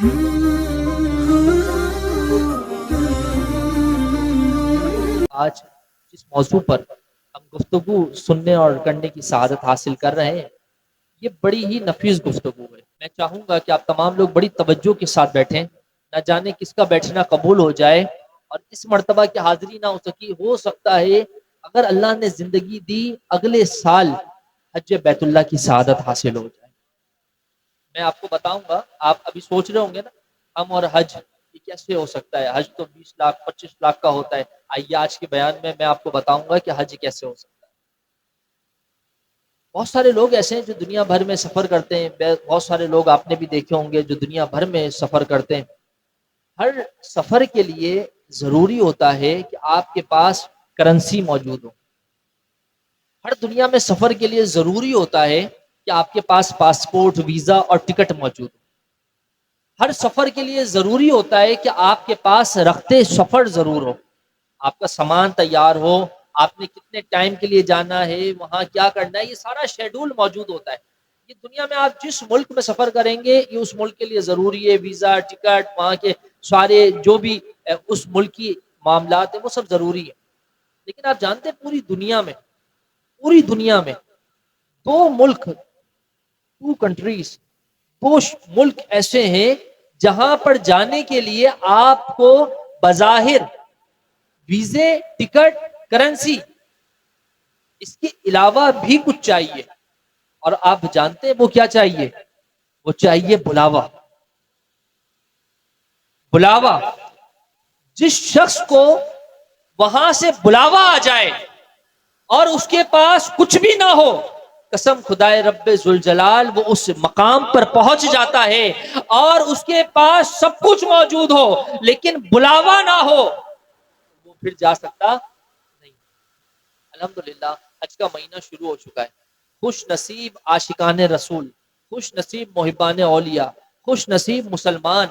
آج جس موضوع پر ہم گفتگو سننے اور کرنے کی سعادت حاصل کر رہے ہیں، یہ بڑی ہی نفیس گفتگو ہے۔ میں چاہوں گا کہ آپ تمام لوگ بڑی توجہ کے ساتھ بیٹھیں، نہ جانے کس کا بیٹھنا قبول ہو جائے اور اس مرتبہ کی حاضری نہ ہو سکی، ہو سکتا ہے اگر اللہ نے زندگی دی اگلے سال حج بیت اللہ کی سعادت حاصل ہو جائے۔ میں آپ کو بتاؤں گا، آپ ابھی سوچ رہے ہوں گے نا، ہم اور حج یہ کیسے ہو سکتا ہے؟ حج تو 20 لاکھ 25 لاکھ کا ہوتا ہے۔ آئیے آج کے بیان میں آپ کو بتاؤں گا کہ حج کیسے ہو سکتا ہے۔ بہت سارے لوگ ایسے ہیں جو دنیا بھر میں سفر کرتے ہیں، بہت سارے لوگ آپ نے بھی دیکھے ہوں گے جو دنیا بھر میں سفر کرتے ہیں۔ ہر سفر کے لیے ضروری ہوتا ہے کہ آپ کے پاس کرنسی موجود ہو۔ ہر دنیا میں سفر کے لیے ضروری ہوتا ہے کہ آپ کے پاس پاسپورٹ، ویزا اور ٹکٹ موجود ہو۔ ہر سفر کے لیے ضروری ہوتا ہے کہ آپ کے پاس رخت سفر ضرور ہو، آپ کا سامان تیار ہو، آپ نے کتنے ٹائم کے لیے جانا ہے، وہاں کیا کرنا ہے، یہ سارا شیڈول موجود ہوتا ہے۔ یہ دنیا میں آپ جس ملک میں سفر کریں گے یہ اس ملک کے لیے ضروری ہے، ویزا، ٹکٹ، وہاں کے سارے جو بھی اس ملک کی معاملات ہیں وہ سب ضروری ہے۔ لیکن آپ جانتے ہیں پوری دنیا میں دو ملک، ٹو کنٹریز، دو ملک ایسے ہیں جہاں پر جانے کے لیے آپ کو بظاہر ویزے، ٹکٹ، کرنسی، اس کے علاوہ بھی کچھ چاہیے، اور آپ جانتے ہیں وہ کیا چاہیے؟ وہ چاہیے بلاوا۔ بلاوا، جس شخص کو وہاں سے بلاوا آ جائے اور اس کے پاس کچھ بھی نہ ہو، قسم خدائے رب ذوالجلال وہ اس مقام پر پہنچ جاتا ہے اور اس کے پاس سب کچھ موجود ہو لیکن بلاوا نہ ہو، وہ پھر جا سکتا نہیں۔ الحمدللہ حج کا مہینہ شروع ہو چکا ہے۔ خوش نصیب عاشقان رسول، خوش نصیب محبان اولیاء، خوش نصیب مسلمان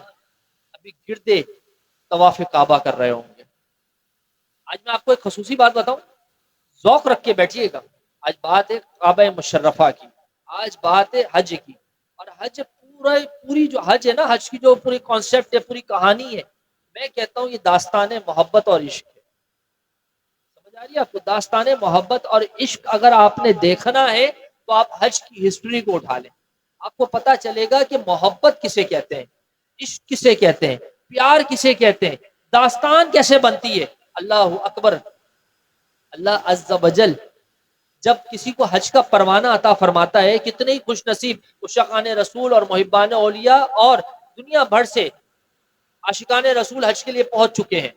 ابھی گردے طواف کعبہ کر رہے ہوں گے۔ آج میں آپ کو ایک خصوصی بات بتاؤں، ذوق رکھ کے بیٹھیے گا۔ آج بات ہے کعبہ مشرفہ کی، آج بات ہے حج کی، اور حج پوری جو حج ہے نا، حج کی جو پوری کانسیپٹ ہے، پوری کہانی ہے، میں کہتا ہوں یہ داستان محبت اور عشق ہے۔ سمجھ آ رہی ہے آپ کو؟ داستان محبت اور عشق اگر آپ نے دیکھنا ہے تو آپ حج کی ہسٹری کو اٹھا لیں، آپ کو پتا چلے گا کہ محبت کسے کہتے ہیں، عشق کسے کہتے ہیں، پیار کسے کہتے ہیں، داستان کیسے بنتی ہے۔ اللہ اکبر۔ اللہ عز و جل جب کسی کو حج کا پروانہ عطا فرماتا ہے، کتنے ہی خوش نصیب عشاقان رسول اور محبان اولیاء اور دنیا بھر سے عاشقان رسول حج کے لیے پہنچ چکے ہیں۔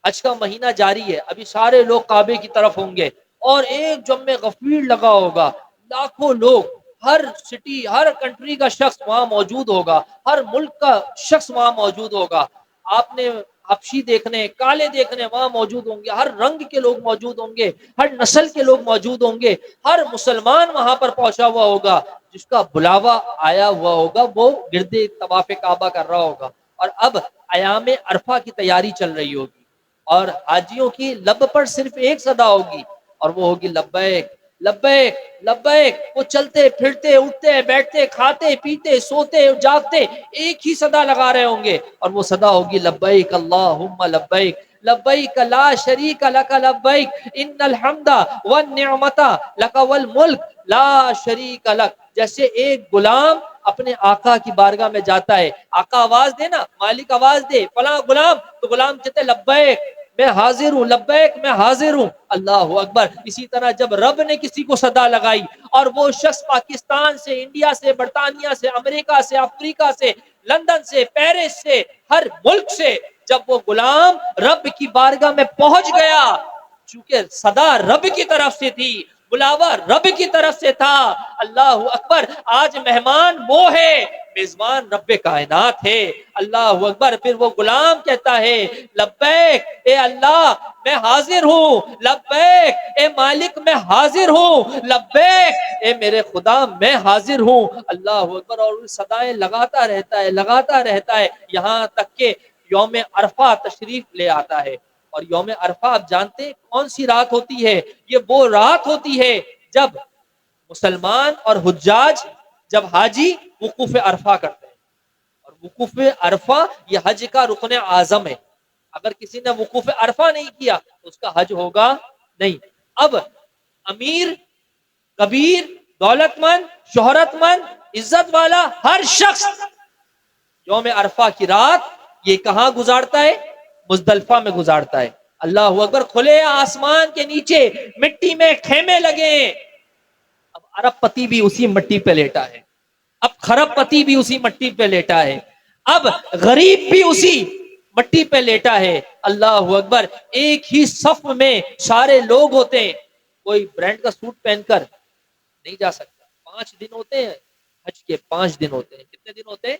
حج کا مہینہ جاری ہے، ابھی سارے لوگ کعبے کی طرف ہوں گے اور ایک جم غفیر لگا ہوگا، لاکھوں لوگ، ہر سٹی، ہر کنٹری کا شخص وہاں موجود ہوگا، ہر ملک کا شخص وہاں موجود ہوگا۔ آپ نے حبشی دیکھنے، کالے دیکھنے وہاں موجود ہوں گے، ہر رنگ کے لوگ موجود ہوں گے، ہر نسل کے لوگ موجود ہوں گے، ہر مسلمان وہاں پر پہنچا ہوا ہوگا، جس کا بلاوا آیا ہوا ہوگا وہ گرد طواف کعبہ کر رہا ہوگا۔ اور اب ایام عرفہ کی تیاری چل رہی ہوگی اور حاجیوں کی لب پر صرف ایک صدا ہوگی اور وہ ہوگی لبیک لبیک لبیک۔ وہ چلتے پھرتے، اٹھتے بیٹھتے، کھاتے پیتے، سوتے جاگتے ایک ہی صدا لگا رہے ہوں گے، اور وہ صدا ہوگی لبیک اللہم لبیک لبیک لا شریک لک لبیک ان الحمد والنعمت لک والملک لا شریک لک۔ جیسے ایک غلام اپنے آقا کی بارگاہ میں جاتا ہے، آقا آواز دے نا، مالک آواز دے فلاں غلام، تو غلام کہتے لبیک میں حاضر ہوں، لبیک میں حاضر ہوں۔ اللہ اکبر۔ اسی طرح جب رب نے کسی کو صدا لگائی اور وہ شخص پاکستان سے، انڈیا سے، برطانیہ سے، امریکہ سے، افریقہ سے، لندن سے، پیرس سے، ہر ملک سے جب وہ غلام رب کی بارگاہ میں پہنچ گیا، چونکہ صدا رب کی طرف سے تھی، بلاوا رب کی طرف سے تھا۔ اللہ اکبر۔ آج مہمان وہ ہے، میزبان رب کائنات ہے۔ اللہ اکبر۔ پھر وہ غلام کہتا ہے لبیک اے اللہ میں حاضر ہوں، لبیک اے مالک میں حاضر ہوں، لبیک اے میرے خدا میں حاضر ہوں۔ اللہ اکبر۔ اور صدائیں لگاتا رہتا ہے یہاں تک کہ یوم عرفہ تشریف لے آتا ہے۔ اور یوم عرفہ آپ جانتے ہیں کون سی رات ہوتی ہے؟ یہ وہ رات ہوتی ہے جب مسلمان اور حجاج، جب حاجی وقوف عرفہ کرتے ہیں، اور وقوف عرفہ یہ حج کا رکن اعظم ہے. اگر کسی نے وقوف عرفہ نہیں کیا تو اس کا حج ہوگا نہیں. اب امیر، کبیر، دولت مند، شہرت مند، عزت والا ہر شخص یوم عرفہ کی رات یہ کہاں گزارتا ہے؟ مزدلفہ میں گزارتا ہے. اللہ اکبر. کھلے آسمان کے نیچے مٹی میں خیمے لگے. اب ارب پتی بھی اسی مٹی پہ لیٹا ہے، اب خرب پتی بھی اسی مٹی پہ لیٹا ہے، اب غریب بھی اسی مٹی پہ لیٹا ہے. اللہ اکبر. ایک ہی صف میں سارے لوگ ہوتے ہیں. کوئی برانڈ کا سوٹ پہن کر نہیں جا سکتا. 5 دن ہوتے ہیں حج کے، 5 دن ہوتے ہیں. کتنے دن ہوتے ہیں؟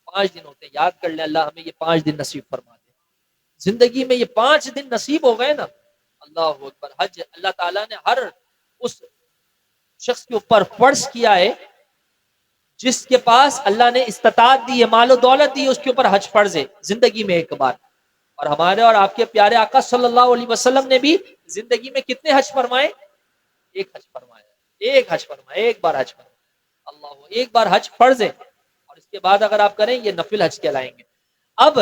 5 دن ہوتے ہیں. یاد کر لیں، اللہ ہمیں یہ 5 دن نصیب فرما دے. زندگی میں یہ 5 دن نصیب ہو گئے نا، اللہ اکبر. حج اللہ تعالیٰ نے ہر اس شخص کے اوپر فرض کیا ہے جس کے پاس اللہ نے استطاعت دی ہے، مال و دولت دی ہے، اس کے اوپر حج فرض ہے زندگی میں ایک بار. اور ہمارے اور آپ کے پیارے آقا صلی اللہ علیہ وسلم نے بھی زندگی میں کتنے حج فرمائے؟ ایک حج فرمایا. ایک حج فرمایا، ایک بار حج فرمایا. اللہ، ایک بار حج فرض ہے، اور اس کے بعد اگر آپ کریں یہ نفل حج کہلائیں گے. اب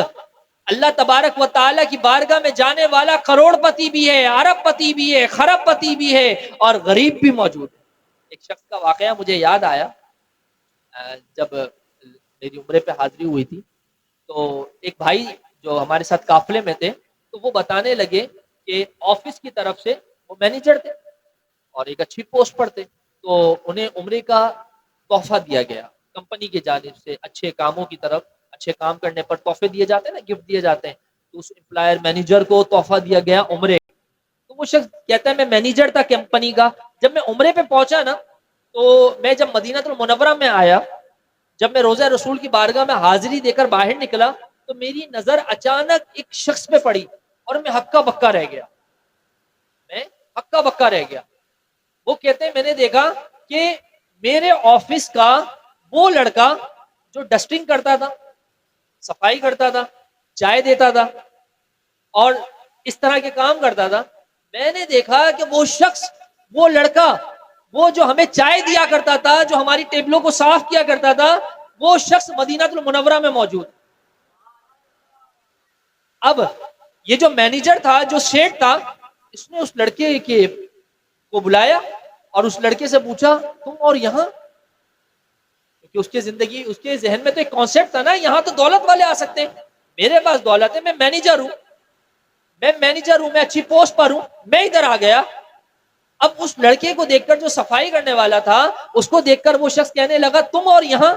اللہ تبارک و تعالیٰ کی بارگاہ میں جانے والا کروڑ پتی بھی ہے، ارب پتی بھی ہے، خرب پتی بھی ہے، اور غریب بھی موجود ہے. ایک شخص کا واقعہ مجھے یاد آیا. جب میری عمرے پہ حاضری ہوئی تھی تو ایک بھائی جو ہمارے ساتھ قافلے میں تھے تو وہ بتانے لگے کہ آفس کی طرف سے وہ مینیجر تھے اور ایک اچھی پوسٹ پر تھے، تو انہیں عمرے کا تحفہ دیا گیا کمپنی کی جانب سے. اچھے کاموں کی طرف، اچھے کام کرنے پر تحفے دیے جاتے ہیں نا، گفٹ دیے جاتے ہیں. تو اس امپلائر مینیجر کو تحفہ دیا گیا عمرے. تو وہ شخص کہتا ہے میں مینیجر تھا کمپنی کا. جب میں عمرے پہ پہنچا نا تو میں جب مدینہ المنورہ میں آیا، جب میں روضہ رسول کی بارگاہ میں حاضری دے کر باہر نکلا تو میری نظر اچانک ایک شخص پہ پڑی اور میں ہکا بکا رہ گیا. میں ہکا بکا رہ گیا. وہ کہتے ہیں میں نے دیکھا کہ میرے آفس کا وہ لڑکا جو ڈسٹنگ کرتا تھا، صفائی کرتا تھا، چائے دیتا تھا اور اس طرح کے کام کرتا تھا، میں نے دیکھا کہ وہ شخص، وہ لڑکا، وہ جو ہمیں چائے دیا کرتا تھا، جو ہماری ٹیبلوں کو صاف کیا کرتا تھا، وہ شخص مدینہ المنورہ میں موجود. اب یہ جو مینیجر تھا، جو سیٹ تھا، اس نے اس لڑکے کو بلایا اور اس لڑکے سے پوچھا تم اور یہاں؟ کہ اس کی زندگی، اس کے ذہن میں تو ایک کانسیپٹ تھا نا، یہاں تو دولت والے آ سکتے ہیں، میرے پاس دولت ہے، میں مینیجر ہوں، میں اچھی پوسٹ پر ہوں، میں ادھر آ گیا. اب اس لڑکے کو دیکھ کر، جو صفائی کرنے والا تھا، اس کو دیکھ کر وہ شخص کہنے لگا تم اور یہاں؟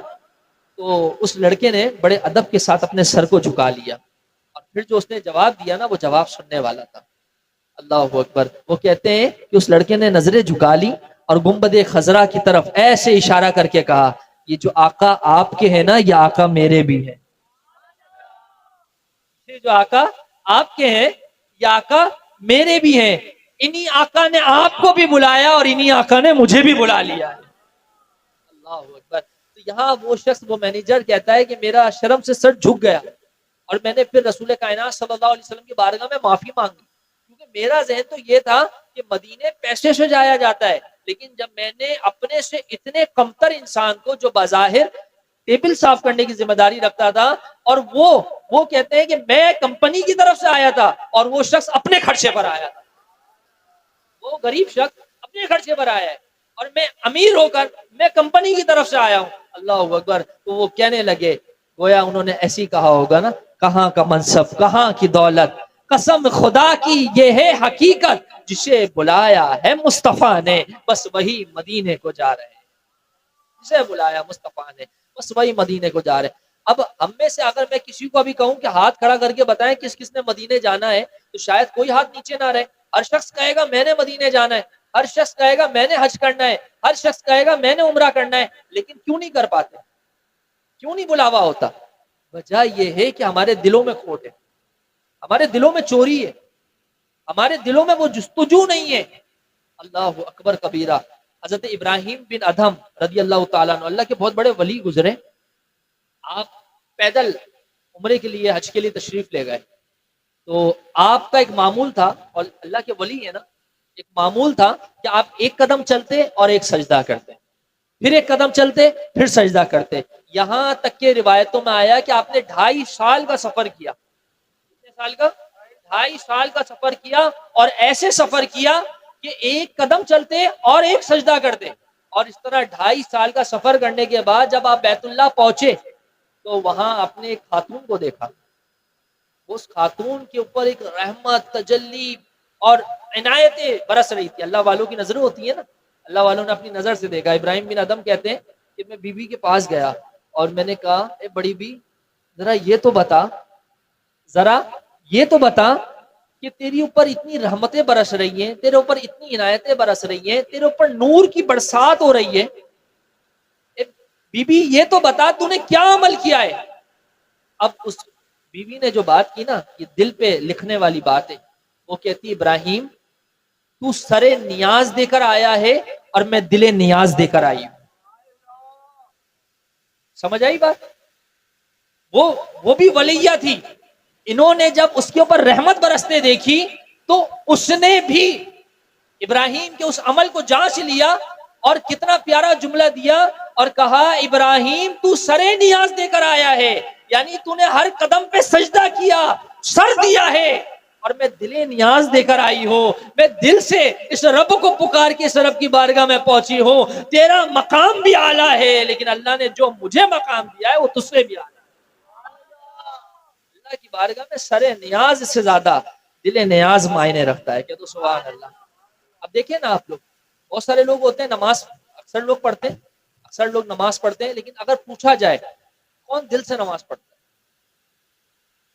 تو اس لڑکے نے بڑے ادب کے ساتھ اپنے سر کو جھکا لیا اور پھر جو اس نے جواب دیا نا وہ جواب سننے والا تھا. اللہ اکبر. وہ کہتے ہیں کہ اس لڑکے نے نظریں جھکا لی اور گنبد خضرا کی طرف ایسے اشارہ کر کے کہا یہ جو آقا آپ کے ہیں نا، یہ آقا میرے بھی ہیں. یہ جو آقا آپ کے ہیں یہ آقا میرے بھی ہیں. انہی آقا نے آپ کو بھی بلایا اور انہی آقا نے مجھے بھی بلا لیا ہے. اللہ اکبر. تو یہاں وہ شخص، وہ مینیجر کہتا ہے کہ میرا شرم سے سر جھک گیا اور میں نے پھر رسول کائنات صلی اللہ علیہ وسلم کی بارگاہ میں معافی مانگی، کیونکہ میرا ذہن تو یہ تھا کہ مدینے پیسے سے جایا جاتا ہے، لیکن جب میں نے اپنے سے اتنے کمتر انسان کو، جو بظاہر ٹیبل صاف کرنے کی ذمہ داری رکھتا تھا، اور وہ کہتے ہیں کہ میں کمپنی کی طرف سے آیا تھا اور وہ شخص اپنے خرچے پر آیا تھا، وہ غریب شخص اپنے خرچے پر آیا ہے اور میں امیر ہو کر میں کمپنی کی طرف سے آیا ہوں. اللہ اکبر. تو وہ کہنے لگے، گویا انہوں نے ایسی کہا ہوگا نا، کہاں کا منصب، کہاں کی دولت، قسم خدا کی یہ ہے حقیقت، جسے بلایا ہے مصطفیٰ نے بس وہی مدینے کو جا رہے ہیں. جسے بلایا مصطفیٰ نے بس وہی مدینے کو جا رہے ہیں. اب ہم میں سے اگر میں کسی کو ابھی کہوں کہ ہاتھ کھڑا کر کے بتائیں کس کس نے مدینے جانا ہے، تو شاید کوئی ہاتھ نیچے نہ رہے. ہر شخص کہے گا میں نے مدینے جانا ہے، ہر شخص کہے گا میں نے حج کرنا ہے، ہر شخص کہے گا میں نے عمرہ کرنا ہے. لیکن کیوں نہیں کر پاتے؟ کیوں نہیں بلاوا ہوتا؟ وجہ یہ ہے کہ ہمارے دلوں میں کھوٹ ہے، ہمارے دلوں میں چوری ہے، ہمارے دلوں میں وہ جستجو نہیں ہے. اللہ اکبر کبیرہ. حضرت ابراہیم بن ادھم رضی اللہ تعالیٰ عنہ، اللہ کے بہت بڑے ولی گزرے. آپ پیدل عمرے کے لیے، حج کے لیے تشریف لے گئے. تو آپ کا ایک معمول تھا، اور اللہ کے ولی ہے نا، ایک معمول تھا کہ آپ ایک قدم چلتے اور ایک سجدہ کرتے. پھر ایک قدم چلتے، پھر سجدہ کرتے. یہاں تک کہ روایتوں میں آیا کہ آپ نے 2.5 سال کا سفر کیا. کتنے سال کا؟ 2.5 سال کا سفر کیا، اور ایسے سفر کیا کہ ایک قدم چلتے اور ایک سجدہ کرتے. اور اس طرح 2.5 سال کا سفر کرنے کے بعد جب آپ بیت اللہ پہنچے تو وہاں اپنے ایک خاتون کو دیکھا. اس خاتون کے اوپر ایک رحمت، تجلی اور عنایتیں برس رہی تھی. اللہ والوں کی نظریں ہوتی ہیں نا، اللہ والوں نے اپنی نظر سے دیکھا. ابراہیم بن ادم کہتے ہیں کہ میں بیوی کے پاس گیا اور میں نے کہا اے بڑی بی، ذرا یہ تو بتا کہ تیری اوپر اتنی رحمتیں برس رہی ہیں، تیرے اوپر اتنی عنایتیں برس رہی ہیں، تیرے اوپر نور کی برسات ہو رہی ہے، اے بی بی یہ تو بتا تو نے کیا عمل کیا ہے. اب اس بیوی نے جو بات کی نا، یہ دل پہ لکھنے والی بات ہے. وہ کہتی ابراہیم تو سرے نیاز دے کر آیا ہے اور میں دل نیاز دے کر آئی ہوں. سمجھ آئی بات؟ وہ بھی ولیہ تھی. انہوں نے جب اس کے اوپر رحمت برستے دیکھی تو اس نے بھی ابراہیم کے اس عمل کو جانچ لیا اور کتنا پیارا جملہ دیا اور کہا ابراہیم تو سرے نیاز دے کر آیا ہے، یعنی تو نے ہر قدم پہ سجدہ کیا، سر دیا ہے، اور میں دل نیاز دے کر آئی ہوں. میں دل سے اس رب کو پکار کے اس رب کی بارگاہ میں پہنچی ہوں. تیرا مقام بھی اعلیٰ ہے، لیکن اللہ نے جو مجھے مقام دیا ہے وہ تجھ سے بھی اعلیٰ. اللہ کی بارگاہ میں سر نیاز سے زیادہ دل نیاز معنی رکھتا ہے. کہ تو سبحان اللہ. اب دیکھیں نا آپ لوگ، بہت سارے لوگ ہوتے ہیں نماز اکثر لوگ نماز پڑھتے ہیں، لیکن اگر پوچھا جائے کون دل سے نماز پڑھتا ہے،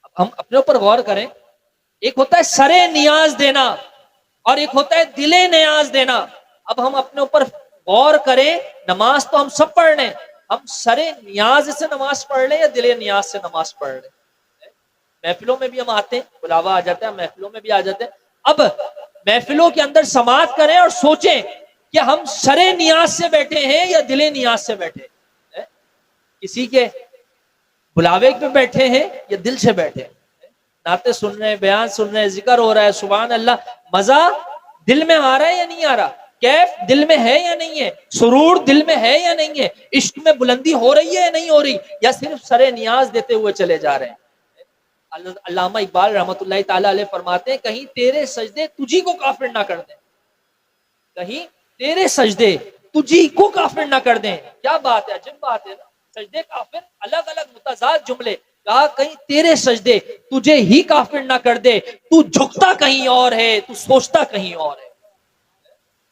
اب ہم اپنے اوپر غور کریں. ایک ہوتا ہے سر نیاز دینا اور ایک ہوتا ہے دل نیاز دینا. اب ہم اپنے اوپر غور کریں، نماز تو ہم سب پڑھ لیں، ہم سر نیاز سے نماز پڑھ لیں یا دل نیاز سے نماز پڑھ لیں. محفلوں میں بھی ہم آتے ہیں، بلاوا آ جاتا ہے، محفلوں میں بھی آ جاتے ہیں. اب محفلوں کے اندر سماعت کریں اور سوچیں کہ ہم سر نیاز سے بیٹھے ہیں یا دل نیاز سے بیٹھے ہیں. کسی کے بلاوے پہ بیٹھے ہیں یا دل سے بیٹھے ہیں. نعتیں سن رہے ہیں، بیان سن رہے ہیں، ذکر ہو رہا ہے، سبحان اللہ، مزہ دل میں آ رہا ہے یا نہیں آ رہا، کیف دل میں ہے یا نہیں ہے، سرور دل میں ہے یا نہیں ہے، عشق میں بلندی ہو رہی ہے یا نہیں ہو رہی، یا صرف سر نیاز دیتے ہوئے چلے جا رہے ہیں. علامہ اقبال رحمۃ اللہ تعالی علیہ فرماتے ہیں کہیں تیرے سجدے تجھی کو کافر نہ کر دیں، کہیں تیرے سجدے تجھی کو کافر نہ کر دیں. کیا بات ہے، عجب بات ہے نا. سجدے کافر، الگ الگ متضاد جملے. کہا کہیں تیرے سجدے تجھے ہی کافر نہ کر دے، تو جھکتا کہیں اور ہے، تو سوچتا کہیں اور ہے.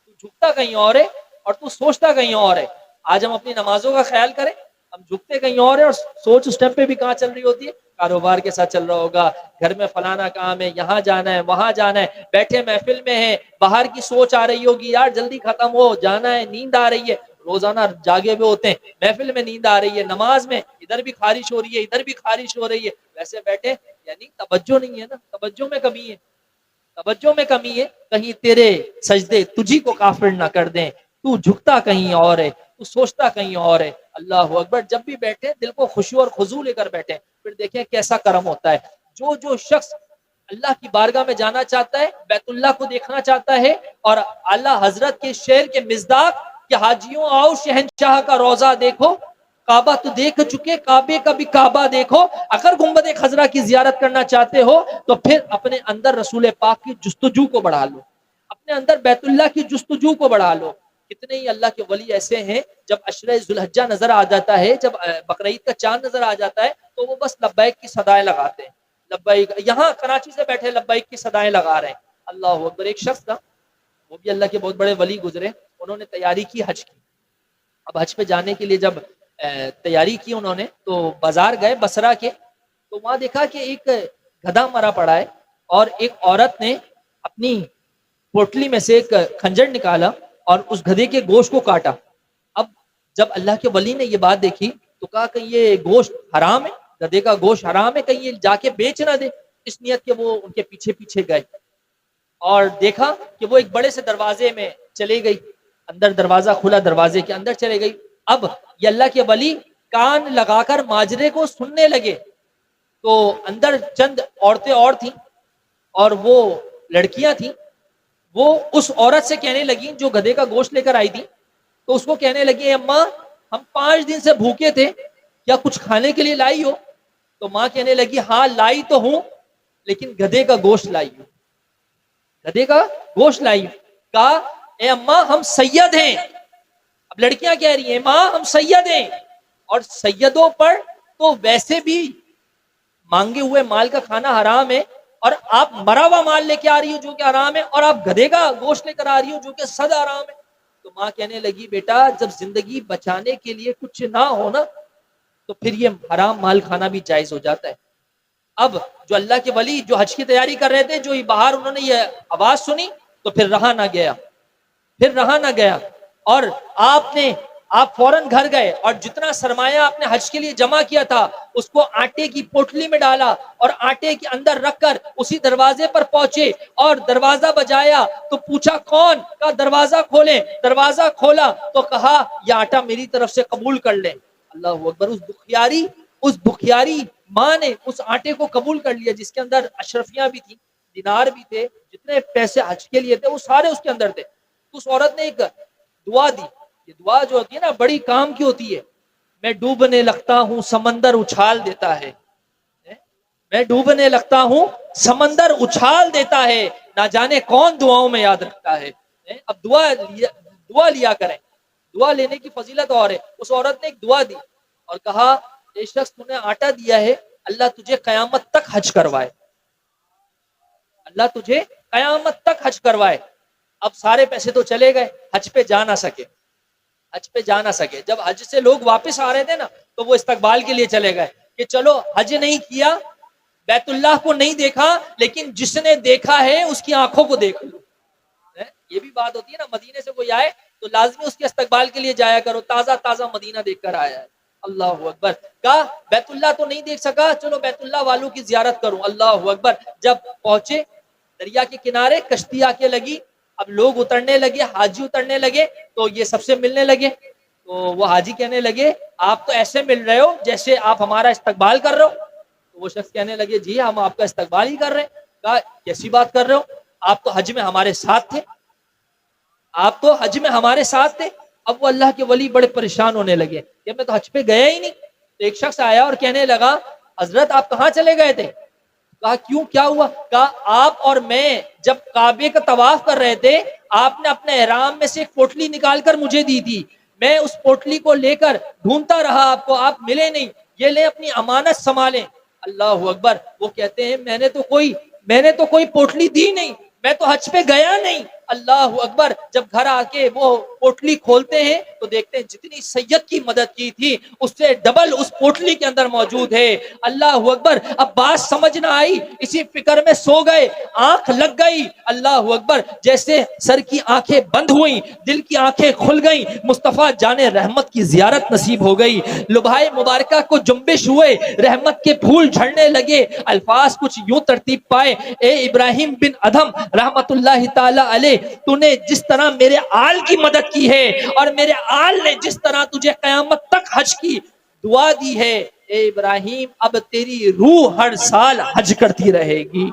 تو جھکتا کہیں اور ہے اور تو سوچتا کہیں اور ہے. آج ہم اپنی نمازوں کا خیال کریں، ہم جھکتے کہیں اور ہے اور سوچ اس ٹائم پہ بھی کہاں چل رہی ہوتی ہے، کاروبار کے ساتھ چل رہا ہوگا، گھر میں فلانا کام ہے، یہاں جانا ہے، وہاں جانا ہے، بیٹھے محفل میں ہیں، باہر کی سوچ آ رہی ہوگی یار جلدی ختم ہو جانا ہے، نیند آ رہی ہے. روزانہ جاگے ہوئے ہوتے ہیں، محفل میں نیند آ رہی ہے، نماز میں ادھر بھی خارش ہو رہی ہے، ادھر بھی خارش ہو رہی ہے، ویسے بیٹھے، یعنی توجہ نہیں ہے نا، توجہ میں کمی ہے، توجہ میں کمی ہے. کہیں تیرے سجدے تجھی کو کافر نہ کر دیں، تو جھکتا کہیں اور ہے، تو سوچتا کہیں اور ہے. اللہ اکبر. جب بھی بیٹھے دل کو خشوع اور خضوع لے کر بیٹھے، پھر دیکھیں کیسا کرم ہوتا ہے. جو شخص اللہ کی بارگاہ میں جانا چاہتا ہے، بیت اللہ کو دیکھنا چاہتا ہے، اور اعلیٰ حضرت کے شعر کے مصداق کہ حاجیوں آؤ شہنشاہ کا روضہ دیکھو، کعبہ تو دیکھ چکے کعبے کا بھی کعبہ دیکھو. اگر گنبد خضرا کی زیارت کرنا چاہتے ہو تو پھر اپنے اندر رسول پاک کی جستجو کو بڑھا لو، اپنے اندر بیت اللہ کی جستجو کو بڑھا لو. کتنے ہی اللہ کے ولی ایسے ہیں جب عشرہ ذوالحجہ نظر آ جاتا ہے، جب بقرعید کا چاند نظر آ جاتا ہے تو وہ بس لبیک کی صدائیں لگاتے ہیں. لبیک، یہاں کراچی سے بیٹھے لبیک کی صدائیں لگا رہے ہیں. اللہ اکبر. ایک شخص تھا، وہ بھی اللہ کے بہت بڑے ولی گزرے، انہوں نے تیاری کی حج کی. اب حج پہ جانے کے لیے جب تیاری کی انہوں نے تو بازار گئے بصرہ کے، تو وہاں دیکھا کہ ایک گدھا مرا پڑا ہے اور ایک عورت نے اپنی پوٹلی میں سے ایک خنجر نکالا اور اس گدھے کے گوشت کو کاٹا. اب جب اللہ کے ولی نے یہ بات دیکھی تو کہا کہ یہ گوشت حرام ہے، گدھے کا گوشت حرام ہے، کہیں یہ جا کے بیچ نہ دے. اس نیت کے وہ ان کے پیچھے پیچھے گئے اور دیکھا کہ وہ ایک بڑے سے دروازے میں چلے گئی، اندر دروازہ کھلا، دروازے کے اندر چلے گئی. اب یہ اللہ کے ولی کان لگا کر ماجرے کو سننے لگے تو اندر چند عورتیں اور تھیں اور وہ لڑکیاں تھیں. وہ اس عورت سے کہنے لگی جو گدھے کا گوشت لے کر آئی تھی تو اس کو کہنے لگی اماں ہم 5 دن سے بھوکے تھے, کیا کچھ کھانے کے لیے لائی ہو؟ تو ماں کہنے لگی ہاں لائی تو ہوں, لیکن گدھے کا گوشت لائی ہوں, گدھے کا گوشت لائی ہوں. کہا اے اماں ہم سید ہیں. اب لڑکیاں کہہ رہی ہیں ماں ہم سید ہیں, اور سیدوں پر تو ویسے بھی مانگے ہوئے مال کا کھانا حرام ہے, اور آپ مرا ہوا مال لے کے آ رہی ہو جو کہ حرام ہے, اور آپ گدھے کا گوشت لے کر آ رہی ہو جو کہ صد حرام ہے. تو ماں کہنے لگی بیٹا جب زندگی بچانے کے لیے کچھ نہ ہو نا, تو پھر یہ حرام مال کھانا بھی جائز ہو جاتا ہے. اب جو اللہ کے ولی جو حج کی تیاری کر رہے تھے, جو باہر انہوں نے یہ آواز سنی تو پھر رہا نہ گیا, پھر رہا نہ گیا, اور آپ فوراً گھر گئے, اور جتنا سرمایہ آپ نے حج کے لیے جمع کیا تھا اس کو آٹے کی پوٹلی میں ڈالا, اور آٹے کے اندر رکھ کر اسی دروازے پر پہنچے, اور دروازہ بجایا تو پوچھا کون؟ کہا دروازہ کھولیں. دروازہ کھولا تو کہا یہ آٹا میری طرف سے قبول کر لیں. اللہ اکبر. اس بخیاری ماں نے اس آٹے کو قبول کر لیا جس کے اندر اشرفیاں بھی تھیں, دینار بھی تھے, جتنے پیسے حج کے لیے تھے وہ سارے اس کے اندر تھے. اس عورت نے ایک دعا دی. یہ دعا جو ہوتی ہے نا بڑی کام کی ہوتی ہے. میں ڈوبنے لگتا ہوں سمندر اچھال دیتا ہے, میں ڈوبنے لگتا ہوں سمندر اچھال دیتا ہے, نہ جانے کون دعاؤں میں یاد رکھتا ہے. اب دعا لیا کریں, دعا لینے کی فضیلت اور ہے. اس عورت نے ایک دعا دی اور کہا یہ شخص تو نے آٹا دیا ہے, اللہ تجھے قیامت تک حج کروائے, اللہ تجھے قیامت تک حج کروائے. اب سارے پیسے تو چلے گئے, حج پہ جا نہ سکے, حج پہ جا نہ سکے. جب حج سے لوگ واپس آ رہے تھے نا تو وہ استقبال کے لیے چلے گئے کہ چلو حج نہیں کیا, بیت اللہ کو نہیں دیکھا, لیکن جس نے دیکھا ہے اس کی آنکھوں کو دیکھ لو. یہ بھی بات ہوتی ہے نا, مدینے سے کوئی آئے تو لازمی اس کے استقبال کے لیے جایا کرو, تازہ تازہ مدینہ دیکھ کر آیا ہے. اللہ اکبر. کہا بیت اللہ تو نہیں دیکھ سکا, چلو بیت اللہ والوں کی زیارت کروں. اللہ اکبر. جب پہنچے دریا کے کنارے, کشتی آ کے لگی, اب لوگ اترنے لگے, حاجی اترنے لگے, تو یہ سب سے ملنے لگے. تو وہ حاجی کہنے لگے آپ تو ایسے مل رہے ہو جیسے آپ ہمارا استقبال کر رہے ہو. تو وہ شخص کہنے لگے جی ہم آپ کا استقبال ہی کر رہے ہیں. کہا کیسی بات کر رہے ہو, آپ تو حج میں ہمارے ساتھ تھے, آپ تو حج میں ہمارے ساتھ تھے. اب وہ اللہ کے ولی بڑے پریشان ہونے لگے کہ میں تو حج پہ گیا ہی نہیں. تو ایک شخص آیا اور کہنے لگا حضرت آپ کہاں چلے گئے تھے؟ کہا کیوں کیا ہوا؟ کہا آپ اور میں جب کعبے کا طواف کر رہے تھے, آپ نے اپنے احرام میں سے ایک پوٹلی نکال کر مجھے دی تھی, میں اس پوٹلی کو لے کر ڈھونڈتا رہا آپ کو, آپ ملے نہیں, یہ لیں اپنی امانت سنبھالیں. اللہ اکبر. وہ کہتے ہیں میں نے تو کوئی پوٹلی دی نہیں, میں تو حج پہ گیا نہیں. اللہ اکبر. جب گھر آ کے وہ پوٹلی کھولتے ہیں تو دیکھتے ہیں جتنی سید کی مدد کی تھی اس سے ڈبل اس پوٹلی کے اندر موجود ہے. اللہ اکبر. اب بات سمجھ نہ آئی, اسی فکر میں سو گئے, آنکھ لگ گئی. اللہ اکبر. جیسے سر کی آنکھیں بند ہوئیں, دل کی آنکھیں کھل گئیں, مصطفیٰ جان رحمت کی زیارت نصیب ہو گئی. لبھائے مبارکہ کو جنبش ہوئے, رحمت کے پھول جھڑنے لگے. الفاظ کچھ یوں ترتیب پائے, اے ابراہیم بن ادھم رحمت اللہ تعالی علیہ, تو نے جس طرح میرے آل کی مدد کی ہے اور میرے آل نے جس طرح تجھے قیامت تک حج کی دعا دی ہے, اے ابراہیم اب تیری روح ہر سال حج کرتی رہے گی.